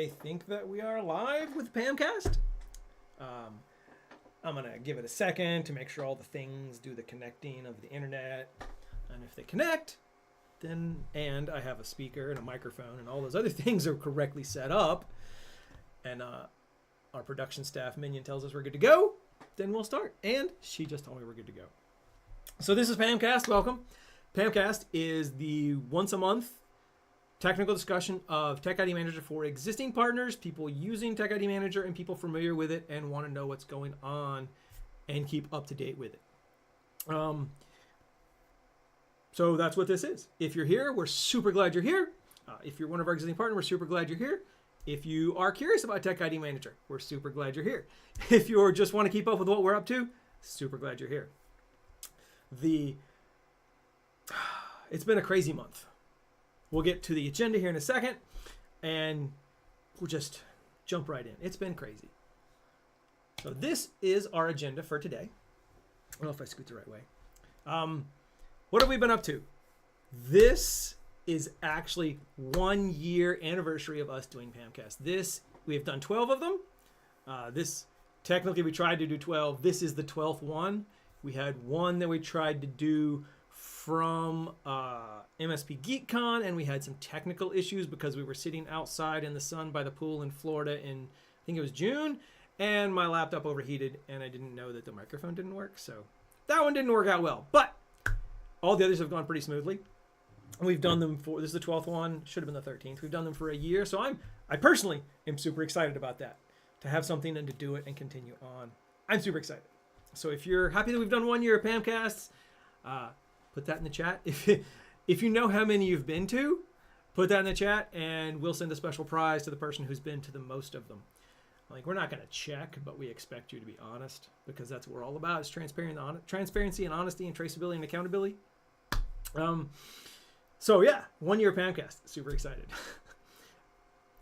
I think that we are live with PAMcast. I'm going to give it a second to make sure all the things do the connecting of the internet. And if they connect, and I have a speaker and a microphone and all those other things are correctly set up, and our production staff minion tells us we're good to go, then we'll start. And she just told me we're good to go. So this is PAMcast. Welcome. PAMcast is the once a month technical discussion of TechIDManager for existing partners, people using TechIDManager, and people familiar with it and want to know what's going on and keep up to date with it. So that's what this is. If you're here, we're super glad you're here. If you're one of our existing partners, we're super glad you're here. If you are curious about TechIDManager, we're super glad you're here. If you just want to keep up with what we're up to, super glad you're here. It's been a crazy month. We'll get to the agenda here in a second, and we'll just jump right in. It's been crazy. So this is our agenda for today. I don't know if I scoot the right way. What have we been up to? This is actually 1 year anniversary of us doing PAMcast. We have done 12 of them. Technically we tried to do 12. This is the 12th one. We had one that we tried to do from MSP GeekCon, and we had some technical issues because we were sitting outside in the sun by the pool in Florida in, I think it was June, and my laptop overheated, and I didn't know that the microphone didn't work, so that one didn't work out well. But all the others have gone pretty smoothly. We've done them this is the 12th one, should have been the 13th. We've done them for a year, so I personally am super excited about that, to have something and to do it and continue on. I'm super excited. So if you're happy that we've done 1 year of PAMcasts, put that in the chat. If you know how many you've been to, put that in the chat, and we'll send a special prize to the person who's been to the most of them. Like, we're not going to check, but we expect you to be honest, because that's what we're all about, is transparency and honesty and traceability and accountability. So yeah, 1 year PAMcast. Super excited.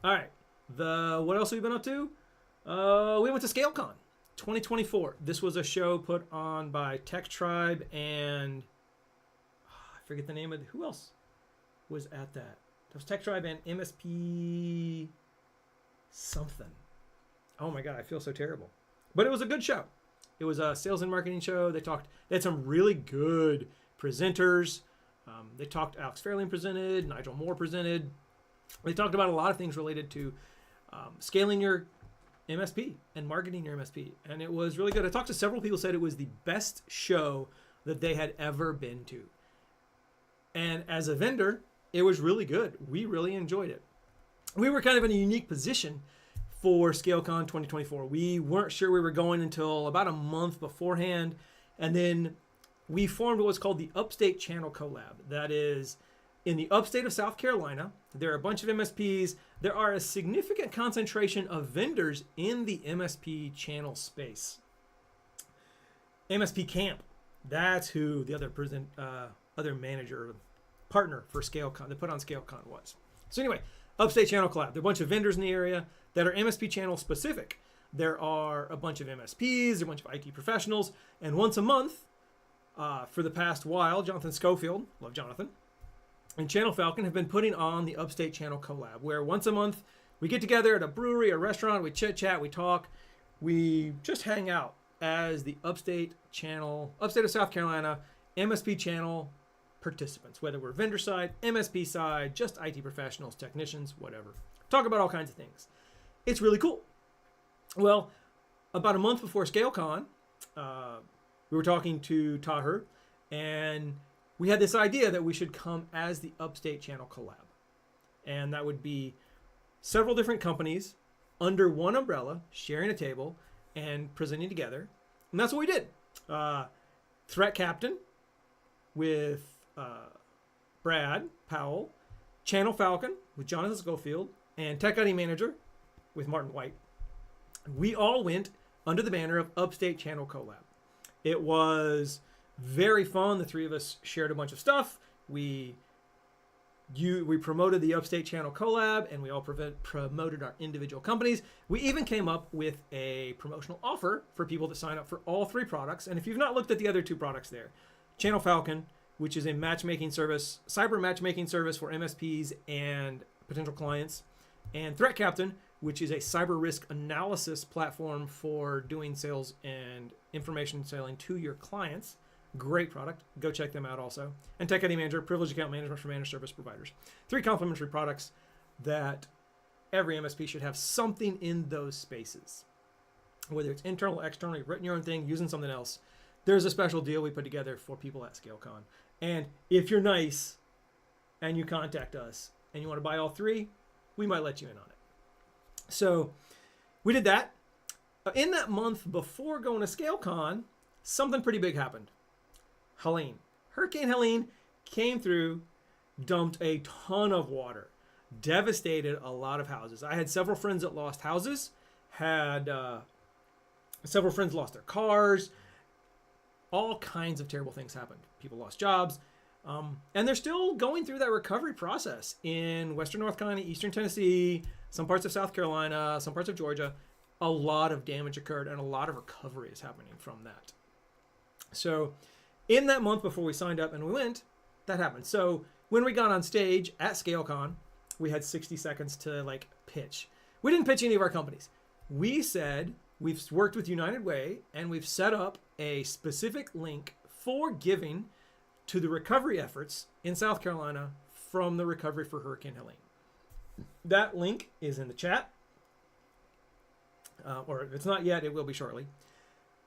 All right. What else have we been up to? We went to ScaleCon 2024. This was a show put on by Tech Tribe and I forget the name of who else was at that. It was Tech Tribe and MSP something. Oh my God, I feel so terrible. But it was a good show. It was a sales and marketing show. They had some really good presenters. They talked, Alex Fairlane presented, Nigel Moore presented. They talked about a lot of things related to scaling your MSP and marketing your MSP. And it was really good. I talked to several people who said it was the best show that they had ever been to. And as a vendor, it was really good. We really enjoyed it. We were kind of in a unique position for ScaleCon 2024. We weren't sure we were going until about a month beforehand. And then we formed what's called the Upstate Channel Collab. That is in the upstate of South Carolina. There are a bunch of MSPs. There are a significant concentration of vendors in the MSP channel space. MSP Camp, that's who the other manager, partner for ScaleCon, that put on ScaleCon was. So anyway, Upstate Channel Collab. There are a bunch of vendors in the area that are MSP channel specific. There are a bunch of MSPs, there are a bunch of IT professionals, and once a month, for the past while, Jonathan Schofield, love Jonathan, and Channel Falcon have been putting on the Upstate Channel Collab, where once a month we get together at a brewery, a restaurant, we chit chat, we talk, we just hang out as the Upstate of South Carolina MSP channel participants, whether we're vendor side, MSP side, just IT professionals, technicians, whatever. Talk about all kinds of things. It's really cool. Well, about a month before ScaleCon, we were talking to Taher, and we had this idea that we should come as the Upstate Channel Collab. And that would be several different companies under one umbrella, sharing a table and presenting together. And that's what we did. Threat Captain with Brad Powell, Channel Falcon with Jonathan Schofield, and TechIDManager with Martin White. We all went under the banner of Upstate Channel Collab. It was very fun. The three of us shared a bunch of stuff. We promoted the Upstate Channel Collab, and we all promoted our individual companies. We even came up with a promotional offer for people that sign up for all three products. And if you've not looked at the other two products there, Channel Falcon, which is a matchmaking service, cyber matchmaking service for MSPs and potential clients, and Threat Captain, which is a cyber risk analysis platform for doing sales and information selling to your clients. Great product. Go check them out also. And TechIDManager, privileged account management for managed service providers. 3 complementary products that every MSP should have something in those spaces. Whether it's internal, external, you've written your own thing, using something else. There's a special deal we put together for people at ScaleCon. And if you're nice and you contact us and you want to buy all 3, we might let you in on it. So we did that. In that month before going to ScaleCon, something pretty big happened. Hurricane Helene came through, dumped a ton of water, devastated a lot of houses. I had several friends that lost houses, had several friends lost their cars. All kinds of terrible things happened. People lost jobs. And they're still going through that recovery process in Western North Carolina, Eastern Tennessee, some parts of South Carolina, some parts of Georgia. A lot of damage occurred and a lot of recovery is happening from that. So in that month before we signed up and we went, that happened. So when we got on stage at ScaleCon, we had 60 seconds to pitch. We didn't pitch any of our companies. We said we've worked with United Way and we've set up a specific link for giving to the recovery efforts in South Carolina from the recovery for Hurricane Helene. That link is in the chat. Or if it's not yet, it will be shortly.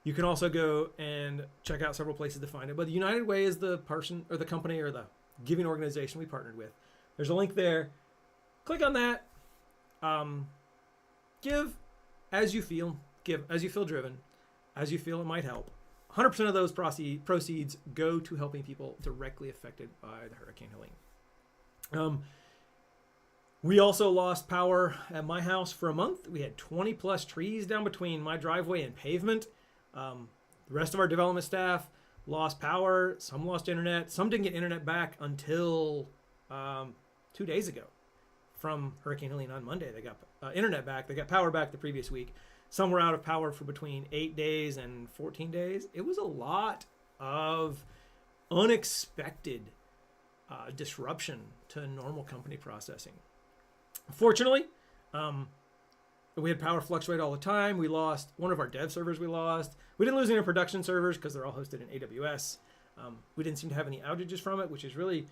You can also go and check out several places to find it. But the United Way is the person or the company or the giving organization we partnered with. There's a link there. Click on that. Give as you feel. Give as you feel driven. As you feel it might help. 100% of those proceeds go to helping people directly affected by the Hurricane Helene. We also lost power at my house for a month. We had 20 plus trees down between my driveway and pavement. The rest of our development staff lost power. Some lost internet. Some didn't get internet back until 2 days ago from Hurricane Helene on Monday. They got internet back. They got power back the previous week. Some were out of power for between 8 days and 14 days. It was a lot of unexpected disruption to normal company processing. Fortunately, we had power fluctuate all the time. We lost one of our dev servers. We didn't lose any production servers because they're all hosted in AWS. We didn't seem to have any outages from it, which is really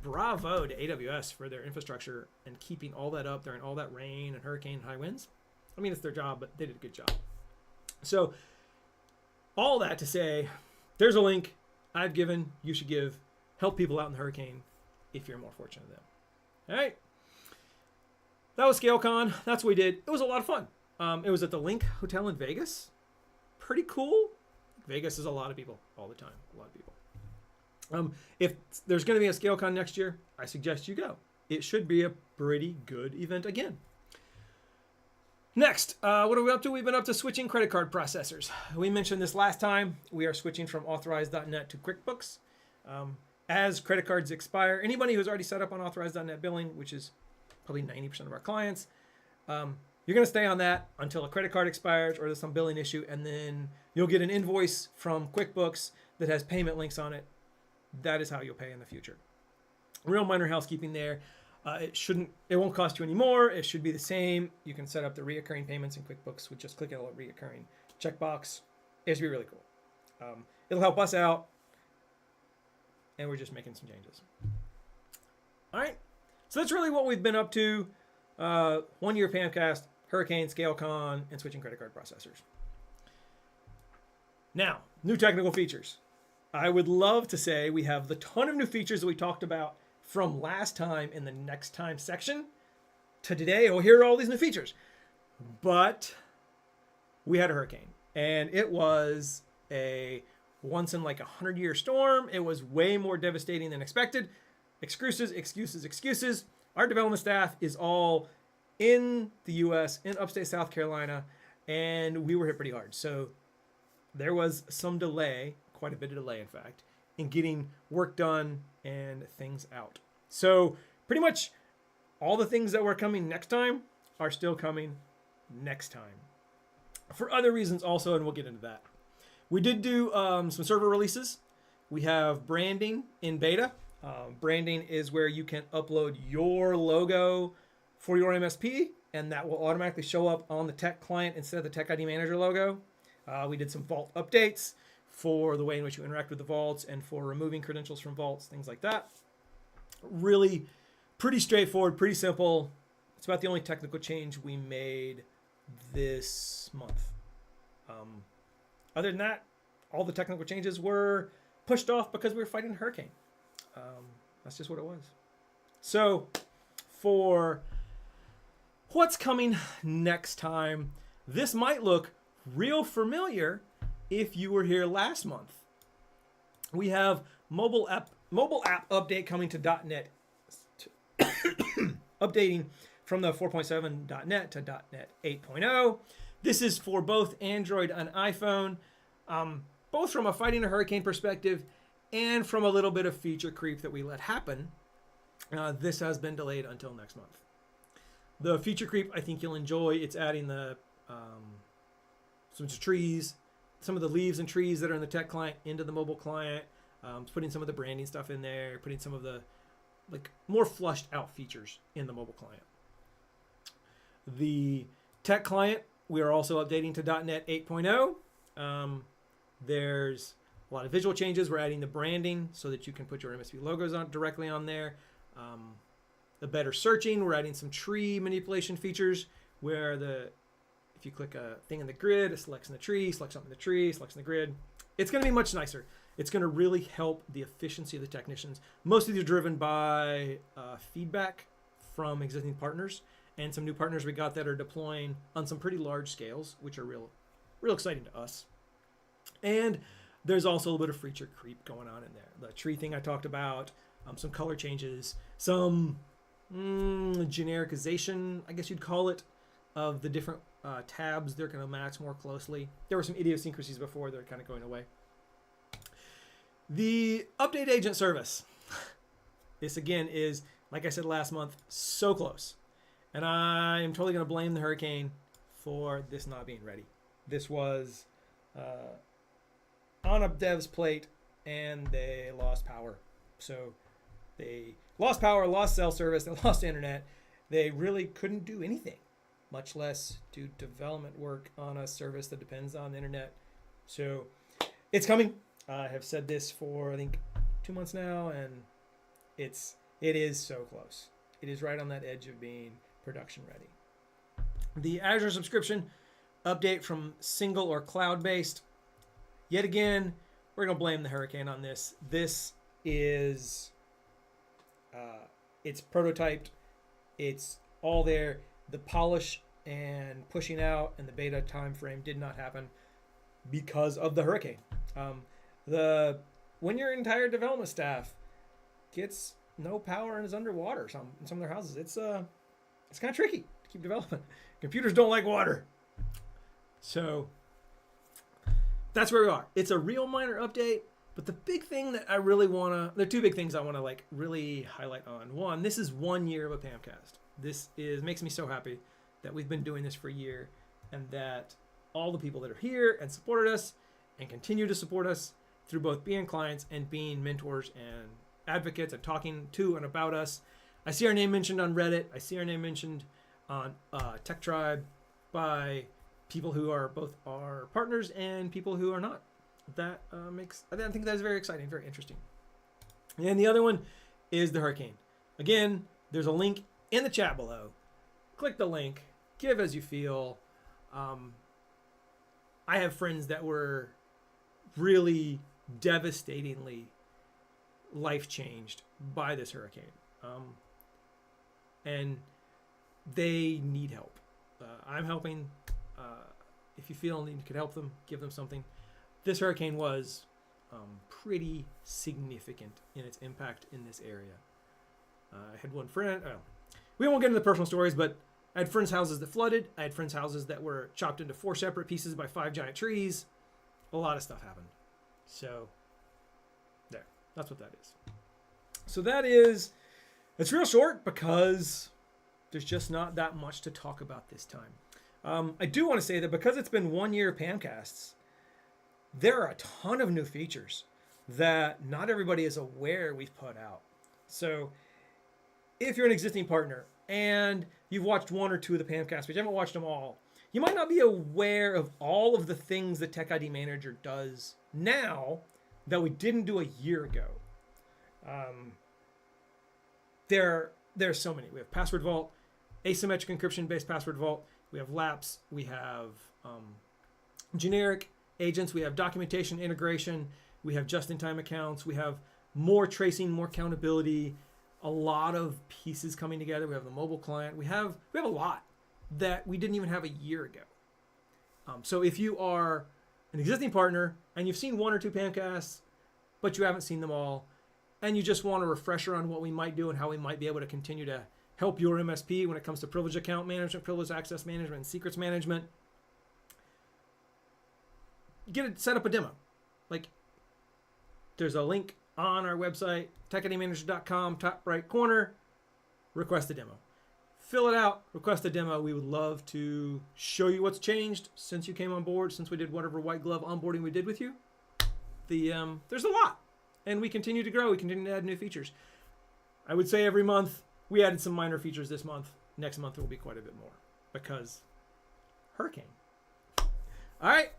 bravo to AWS for their infrastructure and keeping all that up during all that rain and hurricane high winds. I mean, it's their job, but they did a good job. So all that to say, there's a link I've given. You should give. Help people out in the hurricane if you're more fortunate than them. All right. That was ScaleCon. That's what we did. It was a lot of fun. It was at the Link Hotel in Vegas. Pretty cool. Vegas is a lot of people all the time. A lot of people. If there's going to be a ScaleCon next year, I suggest you go. It should be a pretty good event again. Next, what are we up to? We've been up to switching credit card processors. We mentioned this last time. We are switching from Authorize.net to QuickBooks. As credit cards expire, anybody who's already set up on Authorize.net billing, which is probably 90% of our clients, you're going to stay on that until a credit card expires or there's some billing issue, and then you'll get an invoice from QuickBooks that has payment links on it. That is how you'll pay in the future. Real minor housekeeping there. It won't cost you any more. It should be the same. You can set up the reoccurring payments in QuickBooks with just clicking on the reoccurring checkbox. It should be really cool. It'll help us out. And we're just making some changes. All right. So that's really what we've been up to. 1 year PAMcast, Hurricane, ScaleCon, and switching credit card processors. Now, new technical features. I would love to say we have the ton of new features that we talked about from last time in the next time section to today. Oh, here are all these new features. But we had a hurricane, and it was a once in like 100-year storm. It was way more devastating than expected. Excuses. Our development staff is all in the U.S., in upstate South Carolina, and we were hit pretty hard. So there was some delay, quite a bit of delay, in fact, in getting work done and things out. So pretty much all the things that were coming next time are still coming next time. For other reasons also, and we'll get into that. We did do some server releases. We have branding in beta. Branding is where you can upload your logo for your MSP and that will automatically show up on the tech client instead of the TechIDManager logo. We did some vault updates for the way in which you interact with the vaults and for removing credentials from vaults, things like that. Really pretty straightforward, pretty simple. It's about the only technical change we made this month. Other than that, all the technical changes were pushed off because we were fighting a hurricane. That's just what it was. So for what's coming next time, this might look real familiar if you were here last month. We have mobile app update coming to .NET, updating from the 4.7 .NET to .NET 8.0. This is for both Android and iPhone, both from a fighting a hurricane perspective and from a little bit of feature creep that we let happen. This has been delayed until next month. The feature creep, I think you'll enjoy. It's adding the some trees, some of the leaves and trees that are in the tech client into the mobile client. It's putting some of the branding stuff in there, putting some of the more flushed out features in the mobile client. The tech client, we are also updating to .NET 8.0. There's a lot of visual changes. We're adding the branding so that you can put your MSP logos directly on there. The better searching. We're adding some tree manipulation features where if you click a thing in the grid, it selects in the tree, selects something in the tree, selects in the grid. It's going to be much nicer. It's going to really help the efficiency of the technicians. Most of these are driven by feedback from existing partners and some new partners we got that are deploying on some pretty large scales, which are real exciting to us. And there's also a little bit of feature creep going on in there. The tree thing I talked about, some color changes, some genericization, I guess you'd call it, of the different tabs. They're going to match more closely. There were some idiosyncrasies before. They're kind of going away. The update agent service. This again is, like I said last month, so close. And I am totally going to blame the hurricane for this not being ready. This was on a dev's plate and they lost power. So they lost power, lost cell service, they lost internet. They really couldn't do anything, much less do development work on a service that depends on the internet. So it's coming. I have said this for, I think, 2 months now, and it is so close. It is right on that edge of being production ready. The Azure subscription update from single or cloud-based. Yet again, we're going to blame the hurricane on this. This is, it's prototyped. It's all there. The polish and pushing out and the beta time frame did not happen because of the hurricane. When your entire development staff gets no power and is underwater in some of their houses, it's kind of tricky to keep development. Computers don't like water. So that's where we are. It's a real minor update, but the big thing that I really want to, there are two big things I want to really highlight on. One, this is 1 year of a PAMcast. This makes me so happy that we've been doing this for a year and that all the people that are here and supported us and continue to support us through both being clients and being mentors and advocates and talking to and about us. I see our name mentioned on Reddit. I see our name mentioned on Tech Tribe by people who are both our partners and people who are not. I think that is very exciting, very interesting. And the other one is the hurricane. Again, there's a link in the chat below. Click the link, give as you feel. I have friends that were really devastatingly life changed by this hurricane. And they need help. I'm helping. If you feel you could help them, give them something. This hurricane was pretty significant in its impact in this area. I had one friend, we won't get into the personal stories, but I had friends' houses that flooded. I had friends' houses that were chopped into 4 separate pieces by 5 giant trees. A lot of stuff happened. So there, that's what that is. So it's real short because there's just not that much to talk about this time. I do want to say that because it's been 1 year of PAMcasts, there are a ton of new features that not everybody is aware we've put out. So if you're an existing partner and you've watched one or two of the PAMcast, but you haven't watched them all, you might not be aware of all of the things that TechIDManager does now that we didn't do a year ago. There's so many. We have password vault, asymmetric encryption-based password vault. We have lapse. We have generic agents. We have documentation integration. We have just-in-time accounts. We have more tracing, more accountability, a lot of pieces coming together. We have the mobile client. We have a lot that we didn't even have a year ago. So if you are an existing partner and you've seen one or two PAMcasts, but you haven't seen them all, and you just want a refresher on what we might do and how we might be able to continue to help your MSP when it comes to privileged account management, privileged access management, and secrets management, set up a demo. Like, there's a link on our website, techidmanager.com, top right corner, request a demo. Fill it out, request a demo. We would love to show you what's changed since you came on board, since we did whatever white glove onboarding we did with you. There's a lot, and we continue to grow. We continue to add new features. I would say every month we added some minor features this month. Next month there will be quite a bit more because hurricane. All right,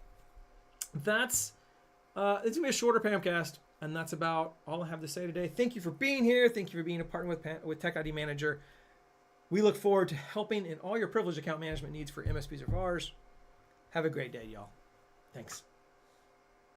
it's gonna be a shorter PAMcast, and that's about all I have to say today. Thank you for being here. Thank you for being a partner with TechIDManager. We look forward to helping in all your privileged account management needs for MSPs or VARs. Have a great day, y'all. Thanks.